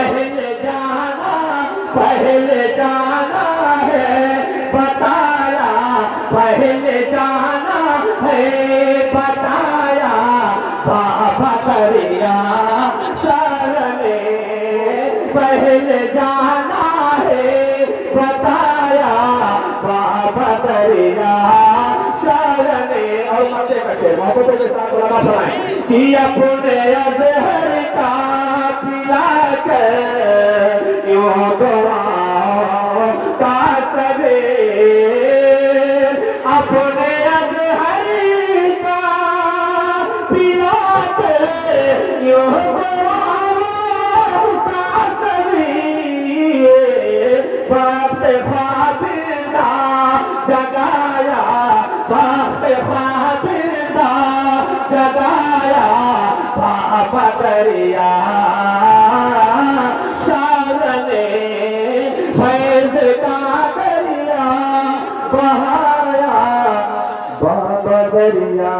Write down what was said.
पहले जाना है बताया, पहले जाना है बताया, बाबा दरिया शरणे पहले जाना है बताया, बाबा दरिया शरणे। और मत बचे मोहब्बत के साथ बोला फरमाए कि अपने अजहर का पिला कर यूं दुआओं का सवेर, अपने अजहर का पिला कर यूं दुआओं का सवेर, बात ख्वाबिदा जगाया, बात ख्वाबिदा जगाया, बाबा दरिया शरणे फैज़ का दरिया बहाया, बाबा दरिया